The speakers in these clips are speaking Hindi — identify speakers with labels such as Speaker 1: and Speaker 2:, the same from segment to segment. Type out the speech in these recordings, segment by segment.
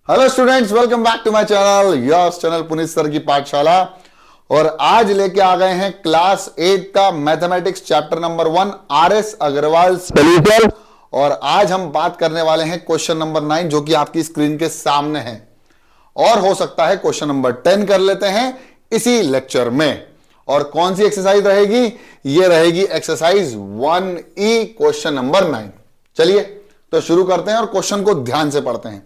Speaker 1: Hello students, welcome back to my channel, your channel Puneet sir की पाठशाला। और आज लेके आ गए हैं क्लास 8 का mathematics chapter number 1 RS Agarwal solution. और आज हम बात करने वाले हैं क्वेश्चन नंबर 9 जो कि आपकी स्क्रीन के सामने है, और हो सकता है क्वेश्चन नंबर 10 कर लेते हैं इसी लेक्चर में। और कौन सी एक्सरसाइज रहेगी? ये रहेगी एक्सरसाइज 1E क्वेश्चन नंबर 9। चलिए तो शुरू करते हैं और क्वेश्चन को ध्यान से पढ़ते हैं।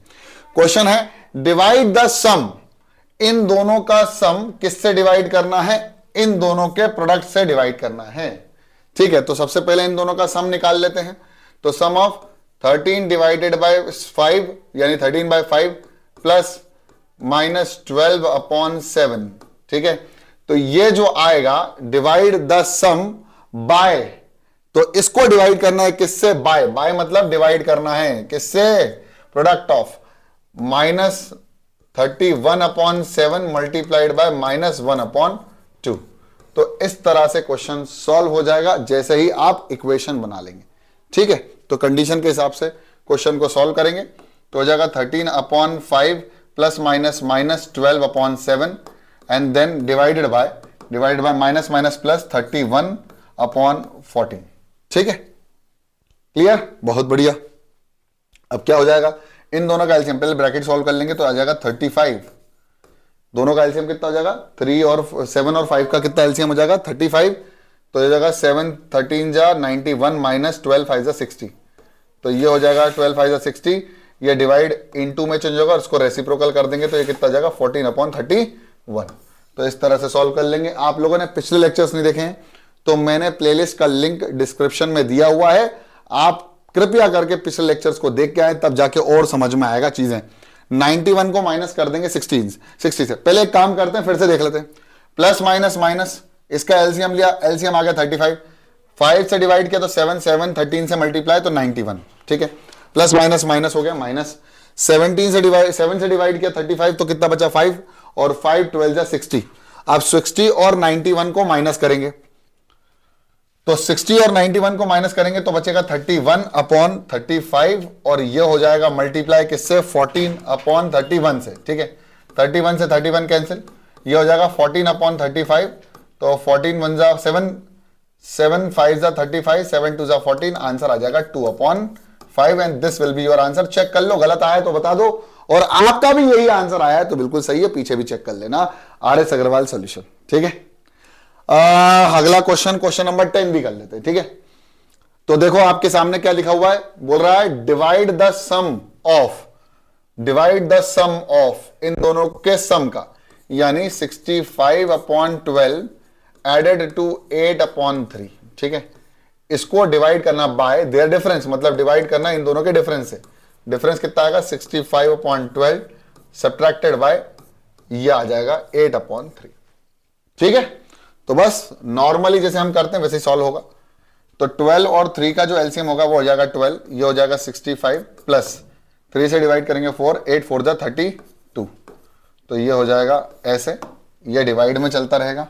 Speaker 1: क्वेश्चन है डिवाइड द सम। इन दोनों का सम किससे डिवाइड करना है? इन दोनों के प्रोडक्ट से डिवाइड करना है। ठीक है, तो सबसे पहले इन दोनों का सम निकाल लेते हैं। तो सम ऑफ 13 डिवाइडेड बाय 5 यानी 13/5 प्लस माइनस 12 अपॉन 7। ठीक है, तो ये जो आएगा डिवाइड द सम बाय, तो इसको डिवाइड करना है किससे? बाय। बाय मतलब डिवाइड करना है किससे? Product of minus 31 upon 7 multiplied by minus 1 upon 2। तो इस तरह से क्वेश्चन सॉल्व हो जाएगा जैसे ही आप इक्वेशन बना लेंगे। ठीक है, तो कंडीशन के हिसाब से क्वेश्चन को सॉल्व करेंगे तो हो जाएगा 13 upon 5 plus minus minus 12 upon 7 and then divided by minus minus plus 31 upon 14। ठीक है, क्लियर? बहुत बढ़िया। अब क्या हो जाएगा? इन दोनों का एलसीएम पहले ब्रैकेट सॉल्व कर लेंगे तो आ जाएगा 35। दोनों का एलसीएम कितना हो जाएगा? 3 और 7 और 5 का कितना एलसीएम हो जाएगा? 35। तो हो जाएगा 7 13 जा 91 माइनस 12 5 जा 60। तो ये हो जाएगा 12 5 जा 60। ये डिवाइड इनटू में चेंज होगा और इसको रेसिप्रोकल कर देंगे तो ये कितना जाएगा? 14 अपॉन 31। तो इस तरह से सॉल्व कर लेंगे। आप लोगों ने पिछले लेक्चर्स नहीं देखे हैं तो मैंने प्लेलिस्ट का लिंक डिस्क्रिप्शन में दिया हुआ है, आप कृपया करके पिछले लेक्चर्स को देख के आए, तब जाके और समझ में आएगा चीजें। 91 को माइनस कर देंगे 60 से। पहले एक काम करते हैं, फिर से देख लेते हैं। प्लस माइनस माइनस, इसका एलसीएम लिया, एलसीएम आ गया 35। 5 से डिवाइड किया तो 7 7 13 से मल्टीप्लाई तो 91। ठीक है, प्लस माइनस माइनस हो गया माइनस। 7 से डिवाइड किया 35 तो कितना बचा? 5 और 5 12 जा 60। अब 60 और 91 को माइनस करेंगे तो 60 और 91 को माइनस करेंगे तो बचेगा 31 अपॉन 35 और ये हो जाएगा मल्टीप्लाई किससे? 14 अपॉन 31 से। ठीक है, 31 से 31 कैंसिल, ये हो जाएगा 14 अपॉन 35। तो 14 1 जा 7 7 5 जा 35 7 2 जा 14। आंसर आ जाएगा 2 upon 5 and this will be your answer. Check कर लो, गलत आया तो बता दो, और आपका भी यही आंसर आया है तो बिल्कुल सही है, पीछे भी चेक कर लेना। RS Agarwal solution. ठीक है, अगला क्वेश्चन नंबर 10 भी कर लेते हैं। ठीक है, तो देखो आपके सामने क्या लिखा हुआ है, बोल रहा है डिवाइड द सम ऑफ इन दोनों के सम का, यानी 65 अपॉन 12 एडेड टू 8 अपॉन 3। ठीक है, इसको डिवाइड करना बाय देयर डिफरेंस, मतलब डिवाइड करना इन दोनों के डिफरेंस से। डिफरेंस कितना आएगा? 65 अपॉन 12 सब्ट्रैक्टेड बाय ये आ जाएगा 8 अपॉन 3। ठीक है, तो बस नॉर्मली जैसे हम करते हैं वैसे ही सॉल्व होगा। तो 12 और 3 का जो एलसीएम होगा वो हो जाएगा 12, ये हो जाएगा 65 प्लस 3 से डिवाइड करेंगे 4, 8 4 जा 32। तो ये हो जाएगा ऐसे, ये डिवाइड में चलता रहेगा।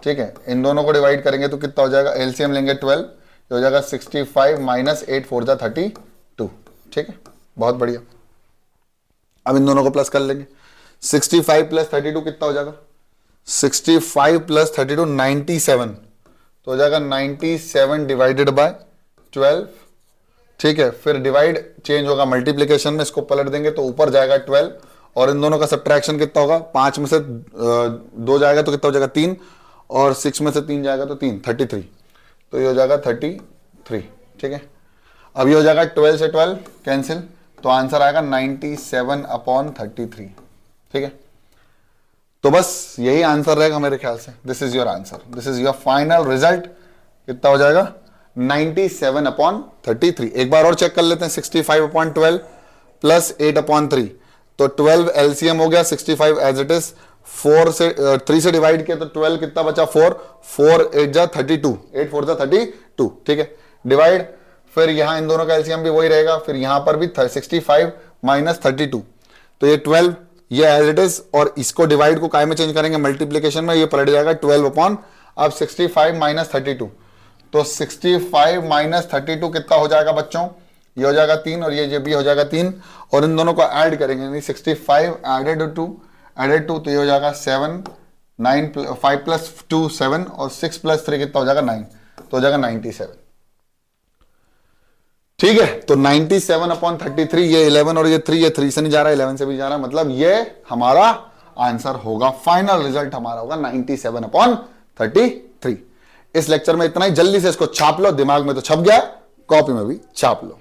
Speaker 1: ठीक है, इन दोनों को डिवाइड करेंगे तो कितना हो जाएगा? एलसीएम लेंगे 12, ये हो जाएगा 65 माइनस 8 4 जा 32। ठीक है, बहुत बढ़िया। अब इन दोनों को प्लस कर लेंगे। 65 प्लस 32 कितना हो जाएगा? 65 प्लस 32 97। तो हो जाएगा 97 डिवाइडेड बाय 12। ठीक है, फिर डिवाइड चेंज होगा मल्टीप्लिकेशन में, इसको पलट देंगे तो ऊपर जाएगा 12 और इन दोनों का सब्ट्रैक्शन कितना होगा? 5 में से 2 जाएगा तो कितना हो जाएगा? 3, और 6 में से 3 जाएगा तो 3 33। तो ये हो जाएगा 33। ठीक है, अब ये हो जाएगा 12 से 12 कैंसिल, तो आंसर आएगा 97 अपॉन 33। ठीक है, तो बस यही आंसर रहेगा मेरे ख्याल से। This is your answer, this is your final result. कितना हो जाएगा? 97 अपॉन 33। एक बार और चेक कर लेते हैं। 65 अपॉन 12 प्लस 8 अपॉन 3, तो 12 एलसीएम हो गया 65 एज इट इज। 3 से डिवाइड किया तो 12 कितना बचा? 4 8 जा 32, 8 4 जा 32। ठीक है, डिवाइड, फिर यहां इन दोनों का एलसीएम भी वही रहेगा, फिर यहां पर भी 65 माइनस 32, तो ये 12 ये एज इट इज, और इसको डिवाइड को काय में चेंज करेंगे? मल्टीप्लिकेशन में, ये पलट जाएगा 12 अपॉन, अब 65 माइनस 32, तो 65 माइनस 32 कितना हो जाएगा बच्चों? ये हो जाएगा 3 और ये भी हो जाएगा 3 और इन दोनों को ऐड करेंगे यानी 65 एडेड टू तो ये हो जाएगा 7 9 5 प्लस 2 7 और 6 प्लस 3 कितना हो जाएगा 9 तो हो जाएगा 97। ठीक है, तो 97/33 ये 11 और ये 3 से नहीं जा रहा 11 से भी जा रहा है, मतलब ये हमारा आंसर होगा, फाइनल रिजल्ट हमारा होगा 97/33। इस लेक्चर में इतना ही, जल्दी से इसको छाप लो, दिमाग में तो छप गया, कॉपी में भी छाप लो।